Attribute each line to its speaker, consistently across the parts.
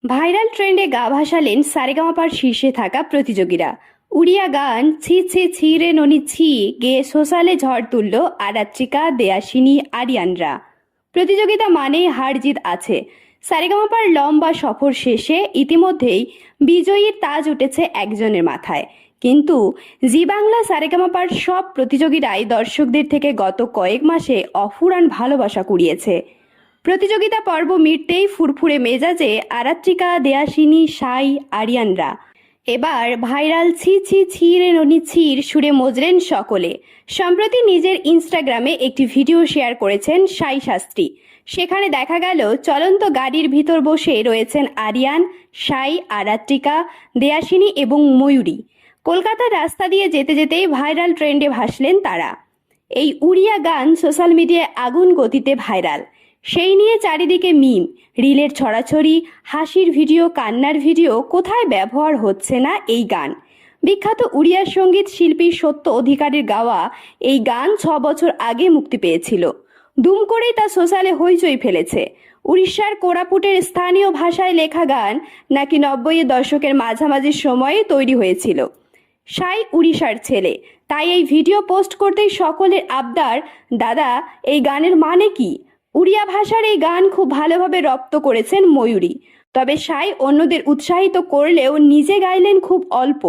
Speaker 1: Viral ট্রেন্ডে গা ভাসালেন সারেগামাপার শীর্ষে থাকা প্রতিযোগীরা। উড়িয়া গান ছি ছি ছি রে ননি ছি গেয়ে সোশ্যালে ঝড় তুলল আরাত্রিকা, দেয়াসিনী, আরিয়ানরা। প্রতিযোগিতা মানেই হার জিত আছে। সারেগামাপার লম্বা সফর শেষে ইতিমধ্যেই বিজয়ীর তাজ উঠেছে একজনের মাথায়। কিন্তু জি বাংলা সারেগামাপার সব প্রতিযোগীরাই দর্শকদের থেকে গত কয়েক মাসে অফুরান ভালোবাসা কুড়িয়েছে। প্রতিযোগিতা পর্ব মিটতেই ফুরফুরে মেজাজে আরাত্রিকা, দেয়াসিনী, সাই, আরিয়ানরা। এবার ভাইরাল ছি ছি ছি রে ননি ছির সুরে মজলেন সকলে। সম্প্রতি নিজের ইনস্টাগ্রামে একটি ভিডিও শেয়ার করেছেন সাই শাস্ত্রী। সেখানে দেখা গেল চলন্ত গাড়ির ভিতর বসে রয়েছেন আরিয়ান, সাই, আরাত্রিকা, দেয়াসিনী এবং ময়ূরী। কলকাতার রাস্তা দিয়ে যেতে যেতেই ভাইরাল ট্রেন্ডে ভাসলেন তারা। এই উড়িয়া গান সোশ্যাল মিডিয়ায় আগুন গতিতে ভাইরাল। সেই নিয়ে চারিদিকে মিম, রিলের ছড়াছড়ি, হাসির ভিডিও, কান্নার ভিডিও। কোথায় ব্যবহার হচ্ছে না এই গান? বিখ্যাত উড়িয়া সঙ্গীত শিল্পী সত্য অধিকারীর গাওয়া এই গান 6 বছর আগে মুক্তি পেয়েছিল। দুম করেই তা সোশ্যালে হইচই ফেলেছে। উড়িষ্যার কোরাপুটের স্থানীয় ভাষায় লেখা গান নাকি 90-এর দশকের মাঝামাঝি সময়ে তৈরি হয়েছিল। সাই উড়িষ্যার ছেলে, তাই এই ভিডিও পোস্ট করতেই সকলের আবদার, দাদা এই গানের মানে কি? উড়িয়া ভাষার এই গান খুব ভালোভাবে রপ্ত করেছেন ময়ূরী। তবে সাই অন্যদের উৎসাহিত করলেও নিজে গাইলেন খুব অল্প।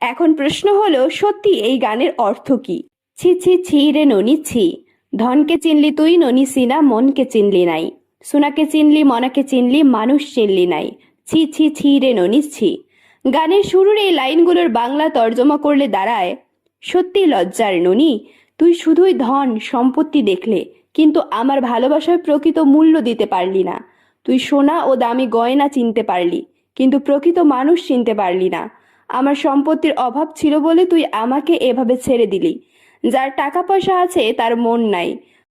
Speaker 1: এখন প্রশ্ন হলো, সত্যি এই গানের অর্থ কি? ছি ছি ছি রে ননি ছি, ধনকে চিনলি তুই ননি সিনা, মনকে চিনলি নাই, সোনাকে চিনলি মনাকে চিনলি, মানুষ চিনলি নাই, ছি ছি ছি রে ননি ছি। গানের শুরুর এই লাইনগুলোর বাংলা তর্জমা করলে দাঁড়ায়, সত্যি লজ্জার ননি, তুই শুধুই ধন সম্পত্তি দেখলে, কিন্তু আমার ভালোবাসার প্রকৃত মূল্য দিতে পারলি না। তুই সোনা ও দামি গয়না চিনতে পারলি, কিন্তু প্রকৃত মানুষ চিনতে পারলি না। আমার সম্পত্তির অভাব ছিল বলে তুই আমাকে এভাবে ছেড়ে দিলি। যার টাকা পয়সা আছে তার মন নাই,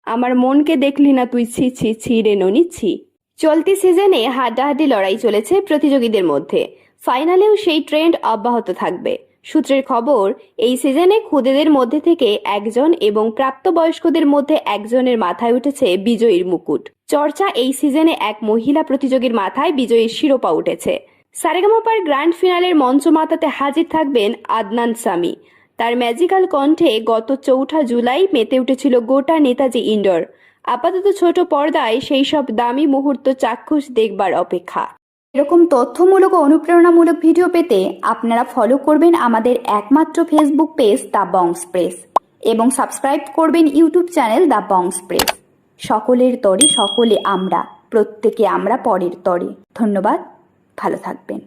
Speaker 1: আমার মনকে দেখলি না তুই, ছি ছি ছি রে ননি ছি। চলতি সিজনে হাড্ডাহাড্ডি লড়াই চলেছে প্রতিযোগীদের মধ্যে। ফাইনালেও সেই ট্রেন্ড অব্যাহত থাকবে। সূত্রের খবর, এই সিজনে খুদেদের মধ্যে থেকে একজন এবং প্রাপ্তবয়স্কদের মধ্যে একজনের মাথায় উঠেছে বিজয়ীর মুকুট। চর্চা, এই সিজনে এক মহিলা প্রতিযোগীর মাথায় বিজয়ীর শিরোপা উঠেছে। সারেগামাপার গ্র্যান্ড ফিনালের মঞ্চ মাতাতে হাজির থাকবেন আদনান সামি। তার ম্যাজিক্যাল কণ্ঠে গত 4 জুলাই মেতে উঠেছিল গোটা নেতাজি ইন্ডোর। আপাতত ছোট পর্দায় সেই সব দামি মুহূর্ত চাক্ষুষ দেখবার অপেক্ষা। এরকম তথ্যমূলক ও অনুপ্রেরণামূলক ভিডিও পেতে আপনারা ফলো করবেন আমাদের একমাত্র ফেসবুক পেজ দ্য বংস প্রেস এবং সাবস্ক্রাইব করবেন ইউটিউব চ্যানেল দ্য বংস প্রেস। সকলের তরে সকলে আমরা, প্রত্যেকে আমরা পরের তরে। ধন্যবাদ, ভালো থাকবেন।